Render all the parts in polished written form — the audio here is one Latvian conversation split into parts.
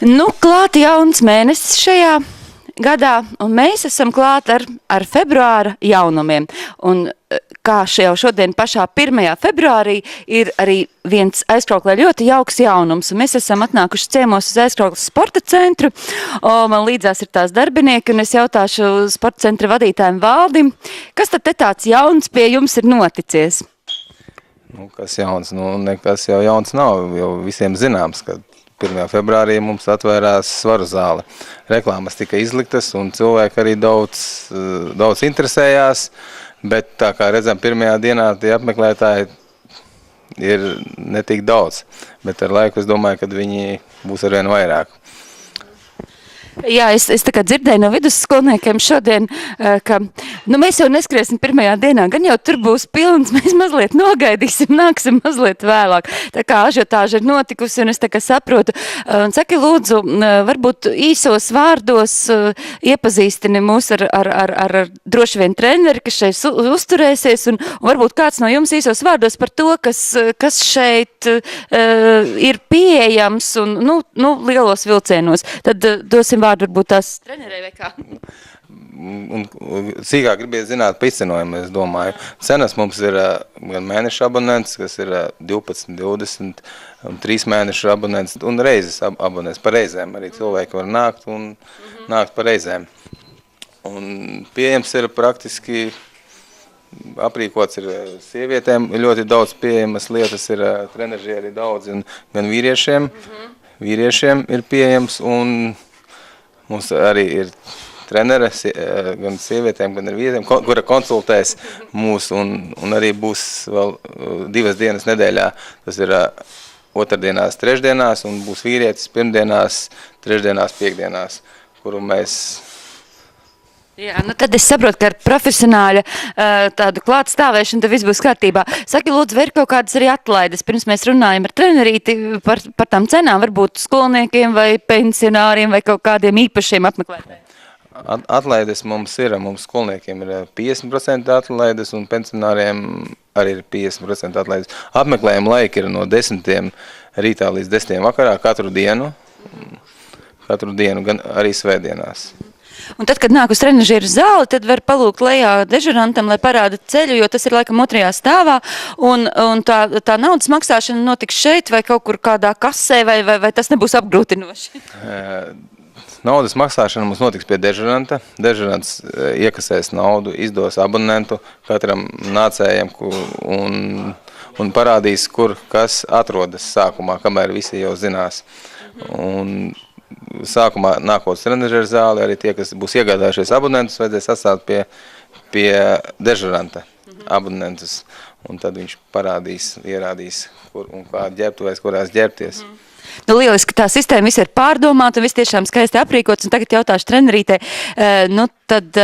Nu, klāt jauns mēnesis šajā gadā, un mēs esam klāt ar februāra jaunumiem. Un kā jau šodien pašā 1. februārī ir arī viens aizkrauklē ļoti jauks jaunums, un mēs esam atnākuši ciemos uz aizkrauklas sporta centru, un man līdzās ir tās darbinieki, un es jautāšu sporta centra vadītājiem Valdim, kas tad te tāds jauns pie jums ir noticies? Nu, kas jauns? Nu, nekas jau jauns nav, jau visiem zināms, ka 1. februārī mums atvērās svaru zāle. Reklāmas tika izliktas un cilvēki arī daudz interesējās, bet tā kā redzam, pirmajā dienā tie apmeklētāji ir ne tik daudz, bet ar laiku es domāju, ka viņi būs arvien vairāk. Jā, es tā kā dzirdēju no vidusskolniekiem šodien, ka mēs jau neskriesim pirmajā dienā, gan jau tur būs pilns, mēs mazliet nogaidīsim, nāksim mazliet vēlāk. Tā kā ažiotāža ir notikusi, un es tā kā saprotu. Un saki, lūdzu, varbūt īsos vārdos iepazīstini mūs ar droši vien treneri, kas šeit uzturēsies, un varbūt kāds no jums īsos vārdos par to, kas šeit ir pieejams un lielos vilcienos. Tad dosim vārdu varbūt tās trenerei vai kā? Un sīkāk gribiet zināt par izcenojumu, es domāju. Cenas mums ir gan mēneša abonents, kas ir 12, 20 un 3 mēnešu abonents, un reizes abonents par reizēm. Arī cilvēki var nākt un nākt par reizēm. Un pieejams ir praktiski aprīkots ir sievietēm, ļoti daudz pieejamas lietas ir trenežieri daudz, gan vīriešiem ir pieejams, un mums arī ir trenere, gan sievietēm, gan ar vīriešiem, kura konsultēs mūs, un arī būs vēl 2 dienas nedēļā. Tas ir otrdienās, trešdienās, un būs vīrietis pirmdienās, trešdienās, piekdienās, kuru mēs... Jā, tad es saprotu, ka ar profesionāļa tādu klātstāvēšanu tad viss būs kārtībā. Saki, lūdzu, vai ir kaut kādas arī atlaides? Pirms mēs runājam ar trenerīti par tām cenām, varbūt skolniekiem vai pensionāriem vai kaut kādiem īpašiem apmeklētājiem. Atlaides mums ir, skolniekiem ir 50% atlaides un pensionāriem arī ir 50% atlaides. Apmeklējuma laika ir no 10 rītā līdz 10 vakarā katru dienu, gan arī svētdienās. Un tad, kad nāk uz trenažieru zāli, tad var palūgt lejā dežurantam, lai parāda ceļu, jo tas ir laikam 2. stāvā, un tā naudas maksāšana notiks šeit vai kaut kur kādā kasē, vai tas nebūs apgrūtinoši? Naudas maksāšana mums notiks pie dežuranta. Dežurants iekasēs naudu, izdos abonentu katram nācējam un parādīs, kur kas atrodas sākumā, kamēr visi jau zinās. Un sākumā nākot trenažieru zāli, arī tie, kas būs iegādājušies abonentus, vajadzēs atstāt pie dežuranta abonentus, un tad viņš ierādīs, kur un kā ģērbtuvēs, kurās ģērbties. Lieliski, tā sistēma viss ir pārdomāta, viss tiešām skaisti aprīkots, un tagad jautāšu trenerītei, tad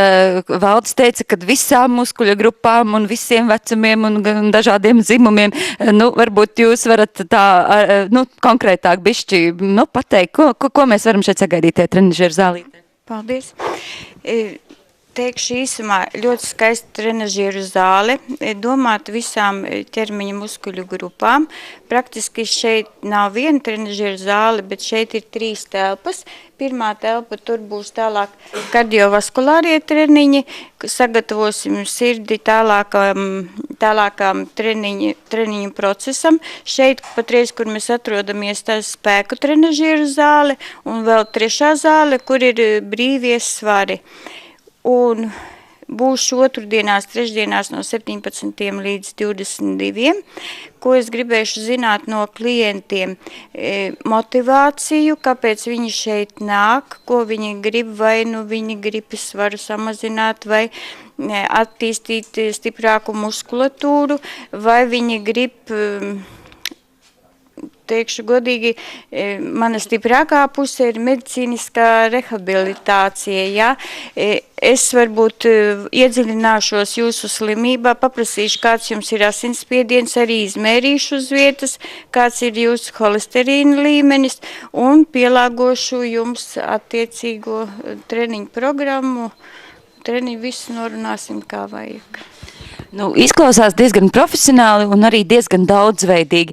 Valdis teica, ka visām muskuļa grupām un visiem vecumiem un dažādiem dzimumiem, varbūt jūs varat tā, konkrētāk bišķi, pateikt, ko mēs varam šeit sagaidīt tie trenažieru zālītē? Paldies. Teikšu īsumā, ļoti skaista trenažieru zāle, domāta visām ķermeņa muskuļu grupām. Praktiski šeit nav viena trenažieru zāle, bet šeit ir 3 telpas. Pirmā telpa, tur būs tālāk kardiovaskulārie treniņi, sagatavosim sirdi tālākām treniņu procesam. Šeit patreiz, kur mēs atrodamies, tā spēku trenažieru zāle, un vēl 3. zāle, kur ir brīvie svari. Un būs otrdienās, trešdienās no 17 līdz 22. Ko es gribēšu zināt no klientiem? Motivāciju, kāpēc viņi šeit nāk, ko viņi grib, vai viņi grib svaru samazināt, vai attīstīt stiprāku muskulatūru, vai viņi grib... Teikšu godīgi, mana stiprākā puse ir medicīniskā rehabilitācija. Ja? Es varbūt iedziļināšos jūsu slimībā, paprasīšu, kāds jums ir asinsspiediens, arī izmērīšu uz vietas, kāds ir jūsu holesterīna līmenis un pielāgošu jums attiecīgo treniņu programmu. Treniņu visu norunāsim, kā vajag. Izklausās diezgan profesionāli un arī diezgan daudzveidīgi.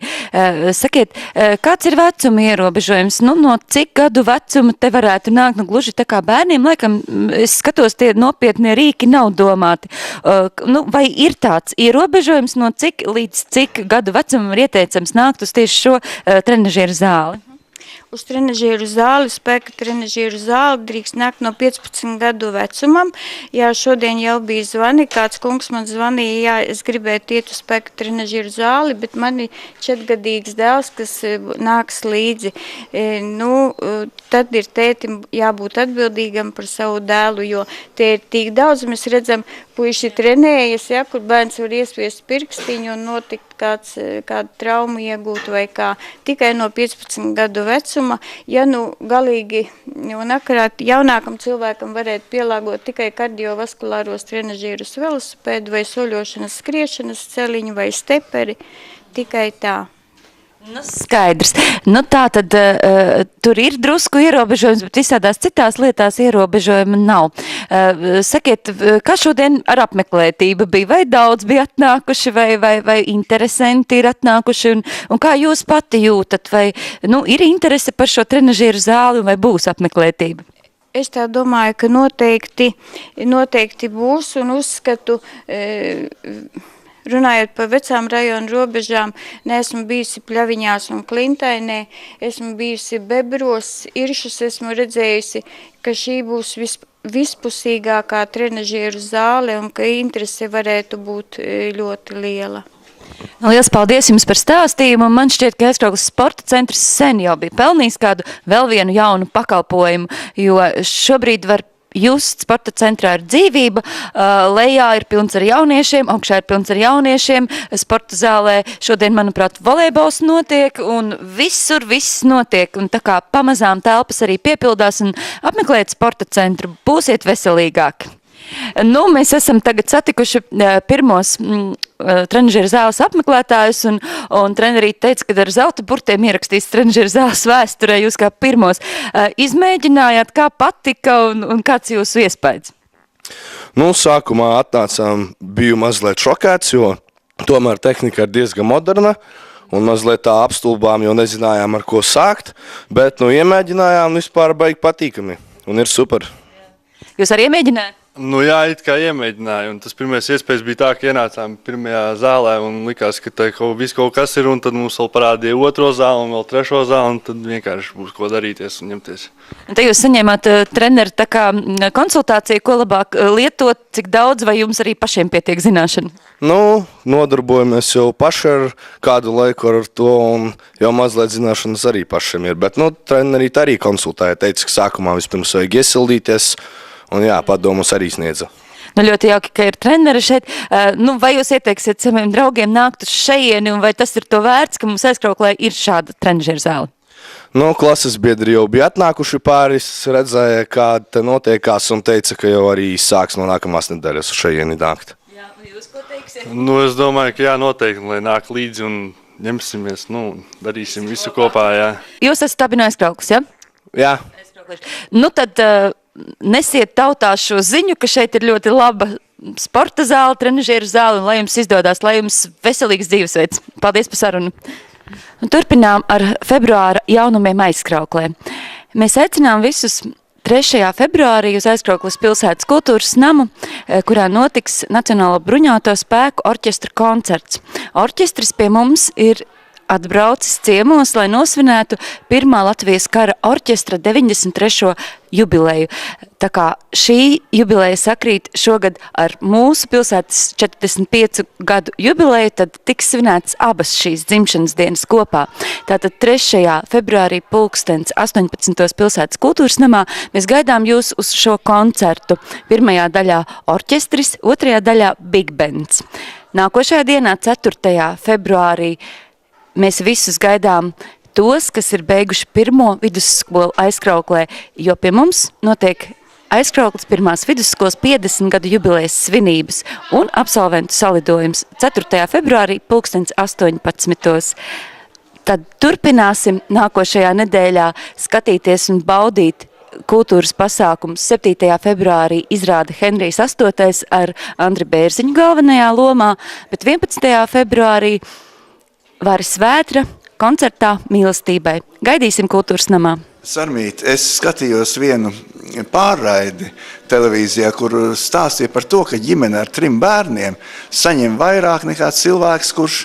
Sakiet, kāds ir vecuma ierobežojums? Nu, no cik gadu vecuma te varētu nākt? Nu, gluži tā kā bērniem, laikam, es skatos, tie nopietnie rīki nav domāti. Nu, vai ir tāds ierobežojums, no cik līdz cik gadu vecumam ir ieteicams nākt uz tieši šo trenažieru zāli? Uz trenažieru zāli, spēka trenažieru zāli drīkst nākt no 15 gadu vecumam. Jā, šodien jau bija zvani, kāds kungs man zvanīja, jā, es gribētu iet uz spēka trenažieru zāli, bet man ir 4-gadīgs dēls, kas nāks līdzi. Tad ir tētim jābūt atbildīgam par savu dēlu, jo te ir tik daudz, mēs redzam, puiši trenējas, ja, kur bērns var iespiest pirkstiņu un notikt kādu traumu iegūt vai kā. Tikai no 15 gadu vecuma, ja galīgi un akurāt jaunākam cilvēkam varētu pielāgot tikai kardiovaskulāros trenažierus, velosipēdu vai soļošanas, skriešanas celiņu vai steperi, tikai tā. Nu, skaidrs. Nu, tā tad tur ir drusku ierobežojums, bet visādās citās lietās ierobežojuma nav. Sakiet, kā šodien ar apmeklētību bija? Vai daudz bija atnākuši, vai interesanti ir atnākuši? Un kā jūs pati jūtat? Vai ir interese par šo trenažieru zāli vai būs apmeklētība? Es tā domāju, ka noteikti būs un uzskatu... Runājot par vecām rajonu robežām, neesmu bijusi Pļaviņās un Klintainē, esmu bijusi Bebros, Iršus, esmu redzējusi, ka šī būs vispusīgākā trenažieru zāle un ka interese varētu būt ļoti liela. Liels paldies jums par stāstījumu. Man šķiet, ka Aizkraukles sporta centrs sen jau bija pelnījis kādu vēl vienu jaunu pakalpojumu, jo šobrīd var just sporta centrā ir dzīvība, lejā ir pilns ar jauniešiem, augšā ir pilns ar jauniešiem, sporta zālē šodien, manuprāt, volejbols notiek un visur viss notiek un tā kā pamazām telpas arī piepildās un apmeklēt sporta centru, būsiet veselīgāki. Mēs esam tagad satikuši pirmos trenažieru zāles apmeklētājus un trenerīte teica, ka ar zelta burtiem ierakstīs trenažieru zāles vēsturē jūs kā pirmos. Izmēģinājāt, kā patika un kāds jūsu iespējas? Sākumā atnācām, biju mazliet šokēts, jo tomēr tehnika ir diezgan moderna un mazliet tā apstulbām, jo nezinājām, ar ko sākt, bet iemēģinājām vispār baigi patīkami un ir super. Jūs arī iemēģinājāt? Jā, it kā iemēģināju, un tas pirmais iespējas bija tā, ka ienācām pirmajā zālē un likās, ka viss kaut kas ir, un tad mums vēl parādīja otro zāli un vēl trešo zāli, un tad vienkārši būs ko darīties un ņemties. Un te jūs saņēmāt treneri tā kā konsultāciju, ko labāk lietot, cik daudz, vai jums arī pašiem pietiek zināšana? Nodarbojamies jau paši ar kādu laiku ar to, un jau mazliet zināšanas arī pašiem ir, bet trenerīt arī konsultēja, teica, ka sākumā vispirms vajag iesildīties, un padomus arī sniedza. Ļoti jauki, ka ir treneri šeit. Vai jūs ieteiksiet saviem draugiem nākt uz šejieni, un vai tas ir to vērts, ka mums Aizkrauklē ir šāda trenažieru zāle? Klases biedri jau bija atnākuši pāris, redzēja, kā te notiekās, un teica, ka jau arī sāks no nākamās nedēļas uz šejieni nākt. Jā, un jūs ko teiksiet? Es domāju, ka noteikti, lai nāk līdzi un ņemsimies, darīsim visu kopā, jā. Jūs esat abi no Aizkraukles, ja? Jā. Tad nesiet tautā šo ziņu, ka šeit ir ļoti laba sporta zāle, trenažieru zāle, un lai jums izdodās, lai jums veselīgs dzīvesveids. Paldies par sarunu. Turpinām ar februāra jaunumiem Aizkrauklē. Mēs aicinām visus 3. februārī uz Aizkraukles pilsētas kultūras namu, kurā notiks Nacionālo bruņoto spēku orķestra koncerts. Orķestris pie mums ir atbraucis ciemos, lai nosvinētu pirmā Latvijas kara orķestra 93. jubileju. Tā kā šī jubileja sakrīt šogad ar mūsu pilsētas 45 gadu jubileju, tad tiks svinētas abas šīs dzimšanas dienas kopā. Tātad 3. februārī 18. pilsētas kultūras namā mēs gaidām jūs uz šo koncertu. Pirmajā daļā orķestris, otrajā daļā big bands. Nākošajā dienā 4. februārī mēs visus gaidām tos, kas ir beiguši pirmo vidusskolu Aizkrauklē, jo pie mums notiek Aizkraukles pirmās vidusskolas 50 gadu jubilejas svinības un absolventu salidojums 4. februārī 18. Tad turpināsim nākošajā nedēļā skatīties un baudīt kultūras pasākums. 7. februārī izrāda Henrijs 8. ar Andri Bērziņu galvenajā lomā, bet 11. februārī Varis Vētra koncertā mīlestībai. Gaidīsim kultūras namā. Sarmīt, es skatījos vienu pārraidi televīzijā, kur stāstīja par to, ka ģimene ar 3 bērniem saņem vairāk nekā cilvēks, kurš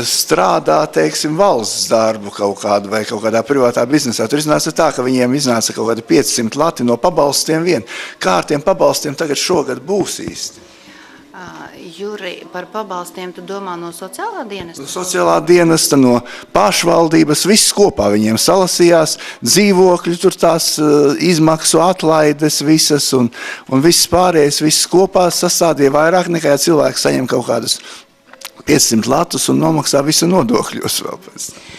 strādā, teiksim, valsts darbu kaut kādu vai kaut kādā privātā biznesā. Tur iznāca tā, ka viņiem iznāca kaut kādi 500 lati no pabalstiem vien. Kā ar tiem pabalstiem tagad šogad būs īsti? Juri, par pabalstiem tu domā no sociālā dienesta? No sociālā dienesta, no pašvaldības, viss kopā viņiem salasījās, dzīvokļi, tur tās izmaksu atlaides visas un viss pārējais, viss kopā sastādīja vairāk nekā cilvēks saņem kaut kādus 500 latus un nomaksā visu nodokļos vēl pēc tam.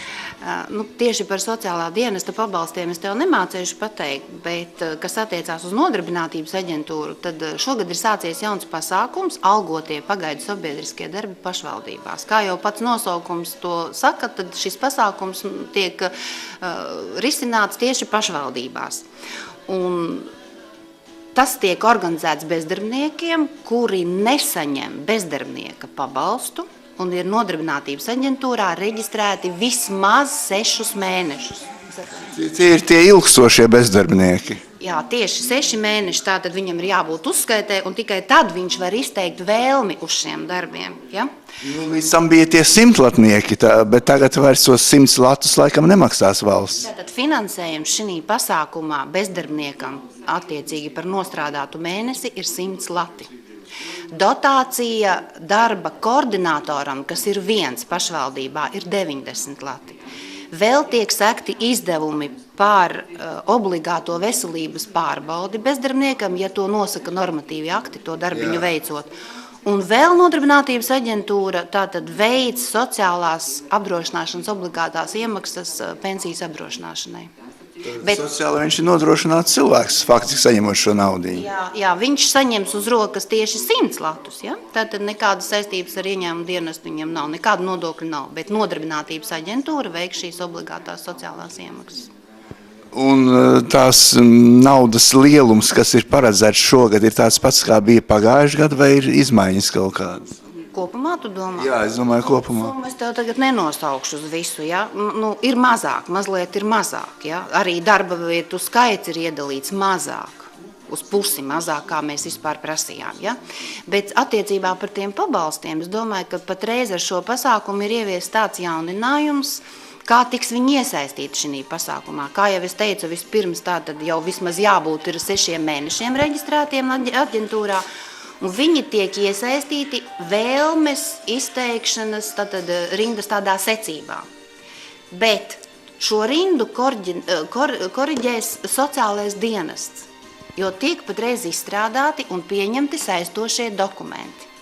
Tieši par sociālā dienesta pabalstiem es tev nemācīšu pateikt, bet, kas attiecās uz nodarbinātības aģentūru, tad šogad ir sācies jauns pasākums – algotie pagaidu sabiedriskie darbi pašvaldībās. Kā jau pats nosaukums to saka, tad šis pasākums tiek risināts tieši pašvaldībās. Un tas tiek organizēts bezdarbniekiem, kuri nesaņem bezdarbnieka pabalstu, un ir nodarbinātības aģentūrā reģistrēti vismaz 6 mēnešus. Tie ir tie ilgstošie bezdarbnieki. Jā, tieši 6 mēneši, tātad viņam ir jābūt uzskaitē, un tikai tad viņš var izteikt vēlmi uz šiem darbiem. Ja? Līdz tam bija tie 100-latnieki, bet tagad vairs tos 100 latus laikam nemaksās valsts. Tātad finansējums šī pasākumā bezdarbniekam attiecīgi par nostrādātu mēnesi ir 100 lati. Dotācija darba koordinatoram, kas ir 1 pašvaldībā, ir 90 lati. Vēl tiek sekti izdevumi par obligāto veselības pārbaudi bezdarbniekam, ja to nosaka normatīvi akti, to darbiņu veicot. Un vēl nodarbinātības aģentūra tātad veic sociālās apdrošināšanas obligātās iemaksas pensijas apdrošināšanai. Bet sociāli viņš ir nodrošināts cilvēks, faktiski saņemot šo naudu. Jā, viņš saņems uz rokas tieši 100 latus. Ja? Tātad nekādas saistības ar ieņēmumu dienestu viņam nav, nekāda nodokļa nav, bet nodarbinātības aģentūra veiks šīs obligātās sociālās iemaksas. Un tās naudas lielums, kas ir paredzēts šogad, ir tāds pats, kā bija pagājuši gadu, vai ir izmaiņas kaut kādas? Kopumā tu domā? Jā, es domāju kopumā. Es tev tagad nenosaukšu uz visu, ja? Ir mazāk, mazliet ir mazāk, ja? Arī darba vietu skaits ir iedalīts mazāk, uz pusi mazāk, kā mēs vispār prasījām, ja? Bet attiecībā par tiem pabalstiem, es domāju, ka patreiz ar šo pasākumu ir ievies tāds jauninājums, kā tiks viņi iesaistīti šī pasākumā. Kā jau es teicu, vispirms tā tad jau vismaz jābūt ir 6 mēnešiem reģistrētiem aģentūrā, un viņi tiek iesaistīti vēlmes izteikšanas rindas tādā secībā. Bet šo rindu koriģēs sociālais dienests, jo tiek patreiz izstrādāti un pieņemti saistošie dokumenti.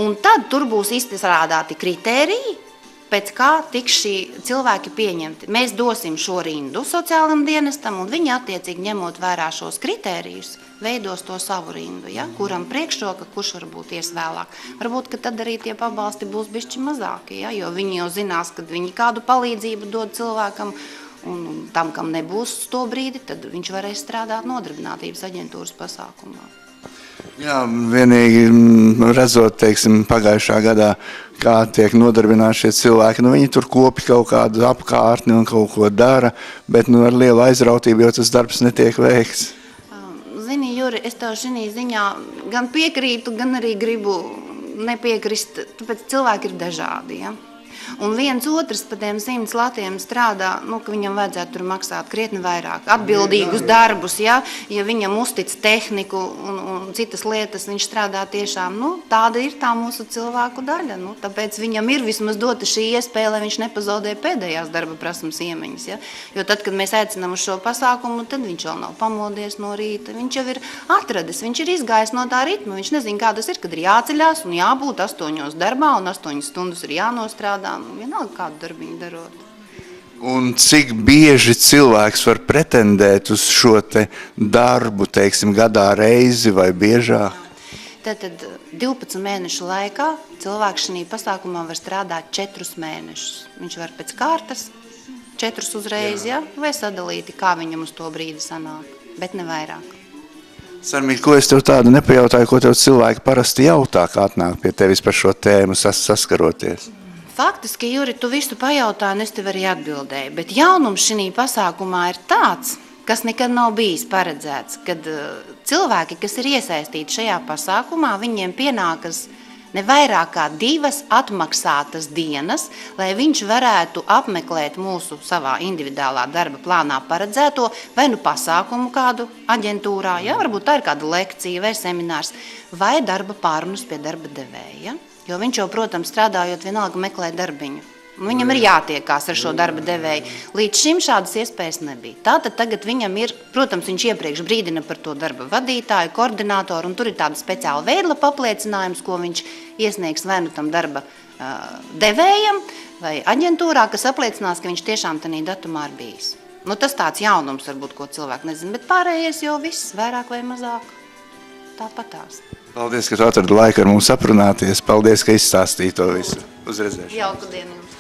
Un tad tur būs izstrādāti kritēriji, pēc kā tiks šī cilvēki pieņemti. Mēs dosim šo rindu sociālam dienestam, un viņi attiecīgi ņemot vērā šos kritērijus, veidos to savu rindu, ja? Kuram priekšroka, kurš varbūt ies vēlāk. Varbūt, ka tad arī tie pabalsti būs bišķi mazāki, ja? Jo viņi jau zinās, kad viņi kādu palīdzību dod cilvēkam, un tam, kam nebūs uz to brīdi, tad viņš varēs strādāt nodarbinātības aģentūras pasākumā. Jā, vienīgi redzot, teiksim, pagājušā gadā, kā tiek nodarbināti šie cilvēki, viņi tur kopi kaut kādu apkārtni un kaut ko dara, bet ar lielu aizrautību jau tas darbs netiek veikts. Zini, Juri, es tev šī ziņā gan piekrītu, gan arī gribu nepiekrist, tāpēc cilvēki ir dažādi, ja? Un viens otrs pa tiem 100 latiem strādā, ka viņam vajadzētu tur maksāt krietni vairāk, atbildīgus darbus, ja viņam uztic tehniku un citas lietas, viņš strādā tiešām, tāda ir tā mūsu cilvēku daļa, tāpēc viņam ir vismaz dota šī iespēja, lai viņš nepazaudē pēdējās darba prasmes iemaņas, ja? Jo tad, kad mēs aicinām uz šo pasākumu, tad viņš vēl nav pamodies no rīta, viņš jau ir atradis, viņš ir izgājis no tā ritma, viņš nezin, kā tas ir, kad ir jāceļās un jābūt 8 darbā un 8 stundas ir jānostrādā. Vienalga kādu darbiņu darot. Un cik bieži cilvēks var pretendēt uz šo te darbu, teiksim, gadā reizi vai biežāk? Tad 12 mēnešu laikā cilvēks šī pasākumā var strādāt 4 mēnešus. Viņš var pēc kārtas 4 uzreiz, ja? Vai sadalīti, kā viņam uz to brīdi sanāk, bet ne vairāk. Sarmīt, ko es tev tādu nepajautāju, ko tev cilvēki parasti jautā, kā atnāk pie tevis par šo tēmu saskaroties? Faktiski, Juri, tu visu pajautāji, un es tev arī atbildēju, bet jaunums šī pasākumā ir tāds, kas nekad nav bijis paredzēts, kad cilvēki, kas ir iesaistīti šajā pasākumā, viņiem pienākas ne vairāk kā 2 atmaksātas dienas, lai viņš varētu apmeklēt mūsu savā individuālā darba plānā paredzēto vai nu pasākumu kādu aģentūrā, ja? Varbūt tā ir kāda lekcija vai seminārs, vai darba pārunas pie darba devēja. Ja? Jo viņš jau, protams, strādājot vienalga meklē darbiņu. Viņam ir jātiekās ar šo darba devēju. Līdz šim šādas iespējas nebija. Tātad tagad viņam ir, protams, viņš iepriekš brīdina par to darba vadītāju, koordinātoru, un tur ir tāda speciāla veidlapa apliecinājums, ko viņš iesniegs vai nu tam darba devējam vai aģentūrā, kas apliecinās, ka viņš tiešām tanī datumā ir bijis. Nu, tas tāds jaunums varbūt, ko cilvēki nezina, bet pārējais jau viss, vairāk vai mazāk, tāpatās. Paldies, ka tu atradi laiku ar mums aprunāties. Paldies, ka izstāstīji to visu. Uz redzēšanu. Jauku dienu jums.